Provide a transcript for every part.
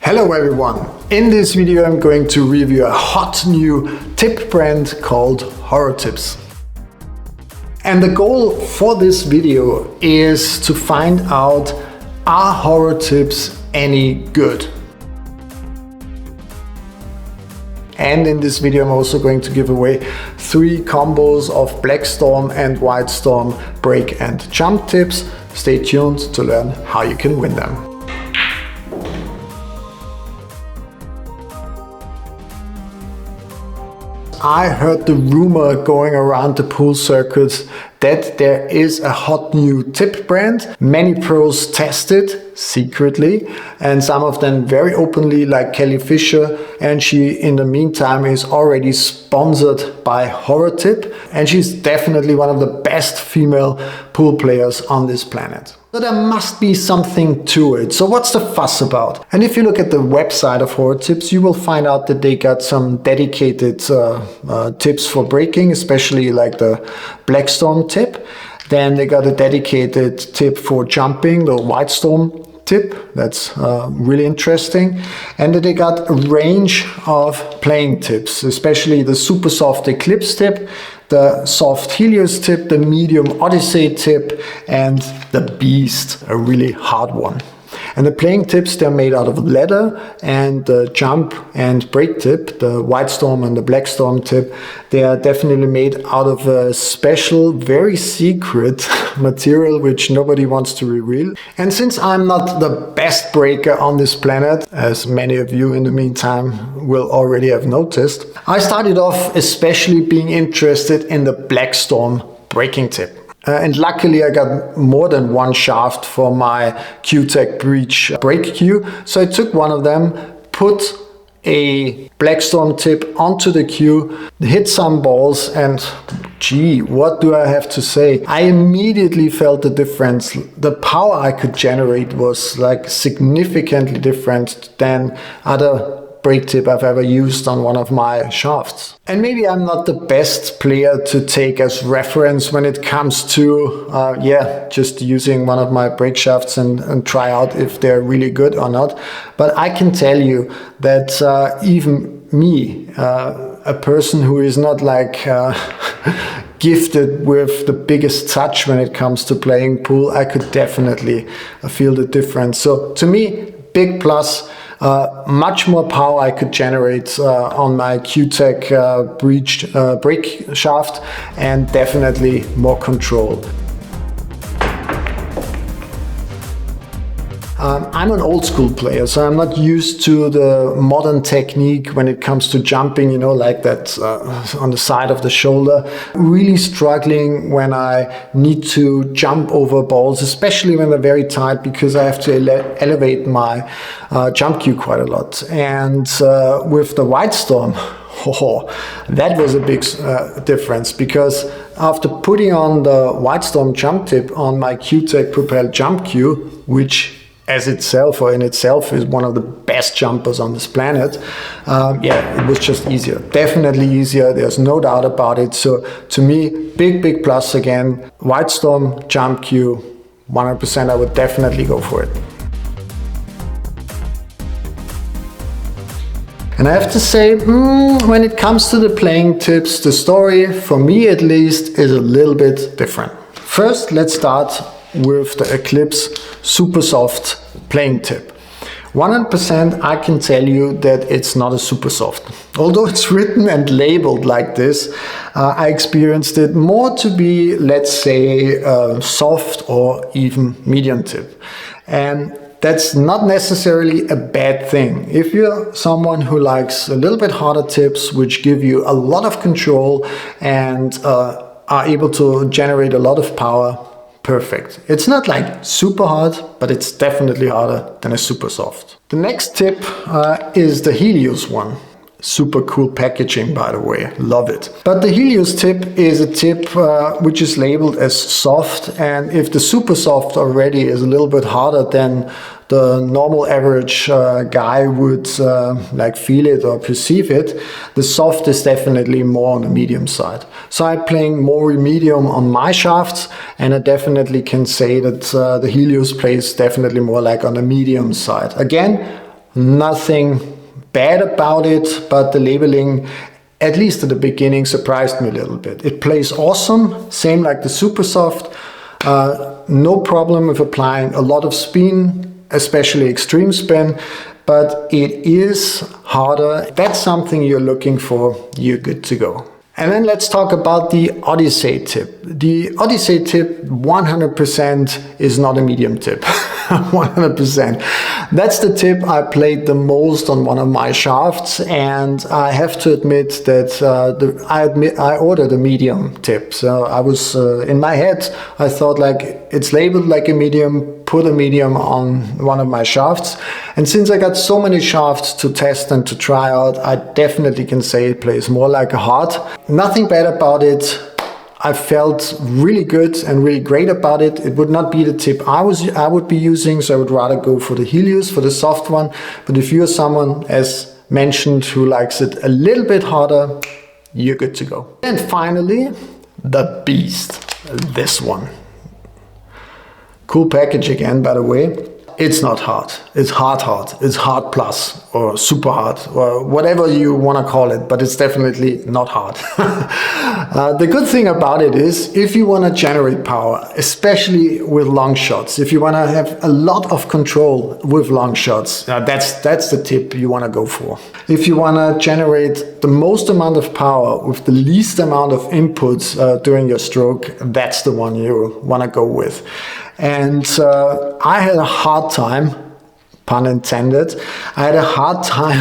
Hello everyone! In this video I'm going to review a hot new tip brand called Horo tips. And the goal for this video is to find out, are Horo tips any good? And in this video I'm also going to give away 3 combos of Black Storm and White Storm break and jump tips. Stay tuned to learn how you can win them. I heard the rumor going around the pool circuits that there is a hot new tip brand. Many pros test it secretly and some of them very openly, like Kelly Fisher, and she in the meantime is already sponsored by Horo Tip, and she's definitely one of the best female pool players on this planet. So there must be something to it. So what's the fuss about? And if you look at the website of Horo Tips, you will find out that they got some dedicated tips for breaking, especially like the Black Storm tip. Then they got a dedicated tip for jumping, the White Storm tip. That's really interesting. And then they got a range of playing tips, especially the super soft Eclipse tip, the soft Helios tip, the medium Odyssey tip, and the Beast, a really hard one. And the playing tips, they're made out of leather, and the jump and break tip, the White Storm and the Black Storm tip, they are definitely made out of a special, very secret material which nobody wants to reveal. And since I'm not the best breaker on this planet, as many of you in the meantime will already have noticed, I started off especially being interested in the Black Storm breaking tip. And luckily I got more than one shaft for my Cuetec breach break cue. So I took one of them, put a Black Storm tip onto the cue, hit some balls, and gee, what do I have to say? I immediately felt the difference. The power I could generate was like significantly different than other break tip I've ever used on one of my shafts. And maybe I'm not the best player to take as reference when it comes to just using one of my break shafts and try out if they're really good or not. But I can tell you that even me, a person who is not like gifted with the biggest touch when it comes to playing pool, I could definitely feel the difference. So to me, big plus. Much more power I could generate on my Cuetec break shaft, and definitely more control. I'm an old school player, so I'm not used to the modern technique when it comes to jumping, you know, like that on the side of the shoulder. Really struggling when I need to jump over balls, especially when they're very tight, because I have to elevate my jump cue quite a lot. And with the White Storm, that was a big difference, because after putting on the White Storm jump tip on my Cuetec propelled jump cue, which as itself or in itself is one of the best jumpers on this planet, it was just easier. Definitely easier, there's no doubt about it. So to me, big plus again. White Storm jump cue, 100% I would definitely go for it. And I have to say, when it comes to the playing tips, the story, for me at least, is a little bit different. First, let's start with the Eclipse super soft playing tip. 100% I can tell you that it's not a super soft. Although it's written and labeled like this, I experienced it more to be, let's say, soft or even medium tip. And that's not necessarily a bad thing. If you're someone who likes a little bit harder tips, which give you a lot of control and are able to generate a lot of power, perfect. It's not like super hard, but it's definitely harder than a super soft. The next tip is the Helios one. Super cool packaging, by the way, love it. But the Helios tip is a tip which is labeled as soft, and if the super soft already is a little bit harder than the normal average guy would like feel it or perceive it, the soft is definitely more on the medium side. So I'm playing more medium on my shafts, and I definitely can say that the Helios plays definitely more like on the medium side. Again, nothing bad about it, but the labeling, at least at the beginning, surprised me a little bit. It plays awesome, same like the Super Soft. No problem with applying a lot of spin, especially extreme spin, but it is harder. If that's something you're looking for, you're good to go. And then let's talk about the Odyssey tip. The Odyssey tip 100% is not a medium tip. 100%. That's the tip I played the most on one of my shafts, and I have to admit that I ordered a medium tip. So I was in my head, I thought like it's labeled like a medium, put a medium on one of my shafts. And since I got so many shafts to test and to try out, I definitely can say it plays more like a hard. Nothing bad about it. I felt really good and really great about it. It would not be the tip I would be using, so I would rather go for the Helios, for the soft one. But if you're someone, as mentioned, who likes it a little bit harder, you're good to go. And finally, the beast, this one. Cool package again, by the way. It's not hard. It's hard. It's hard plus or super hard or whatever you want to call it, but it's definitely not hard. The good thing about it is if you want to generate power, especially with long shots, if you want to have a lot of control with long shots, that's the tip you want to go for. If you want to generate the most amount of power with the least amount of inputs during your stroke, that's the one you want to go with. And I had a hard time, pun intended, I had a hard time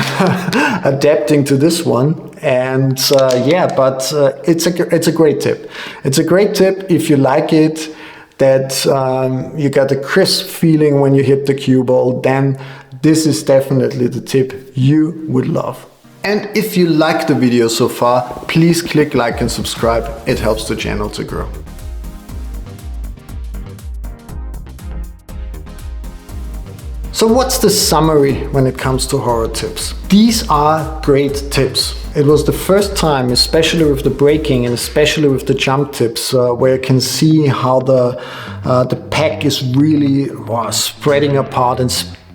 adapting to this one. And but it's a great tip. It's a great tip if you like it, that you get a crisp feeling when you hit the cue ball, then this is definitely the tip you would love. And if you like the video so far, please click like and subscribe. It helps the channel to grow. So what's the summary when it comes to Horo tips? These are great tips. It was the first time, especially with the braking and especially with the jump tips, where you can see how the pack is really spreading apart and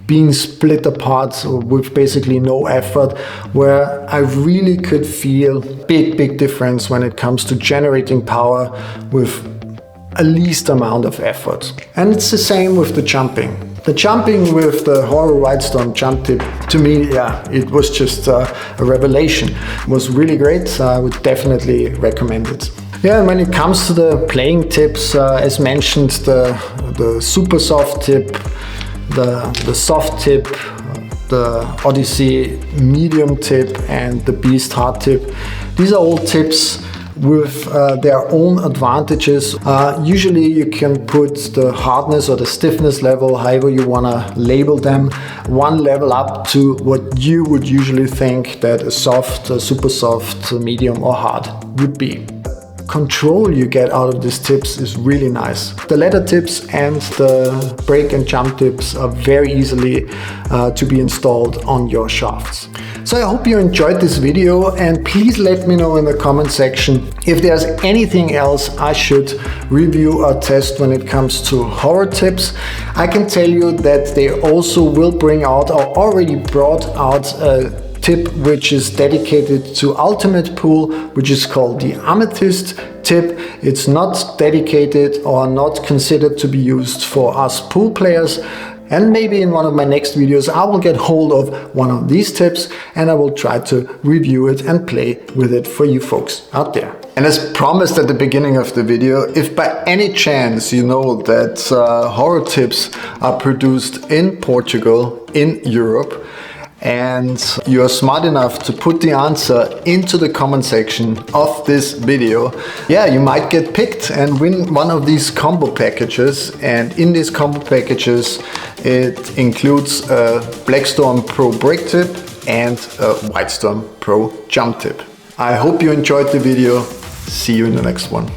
being split apart with basically no effort, where I really could feel big difference when it comes to generating power with a least amount of effort. And it's the same with the jumping. The jumping with the Horo Whitestone jump tip, to me, it was just a revelation. It was really great. I would definitely recommend it. Yeah, and when it comes to the playing tips, as mentioned, the Super Soft tip, the soft tip, the Odyssey medium tip, and the Beast hard tip, these are all tips with their own advantages. Usually you can put the hardness or the stiffness level, however you want to label them, one level up to what you would usually think that a soft, a super soft, medium or hard would be. Control you get out of these tips is really nice. The ladder tips and the brake and jump tips are very easily to be installed on your shafts. So I hope you enjoyed this video, and please let me know in the comment section if there's anything else I should review or test when it comes to Horo tips. I can tell you that they also will bring out or already brought out a tip which is dedicated to ultimate pool, which is called the Amethyst tip. It's not dedicated or not considered to be used for us pool players. And maybe in one of my next videos I will get hold of one of these tips and I will try to review it and play with it for you folks out there. And as promised at the beginning of the video, if by any chance you know that Horo tips are produced in Portugal, in Europe, and you are smart enough to put the answer into the comment section of this video, you might get picked and win one of these combo packages. And in these combo packages it includes a Blackstorm Pro brake tip and a Whitestorm Pro jump tip. I hope you enjoyed the video. See you in the next one.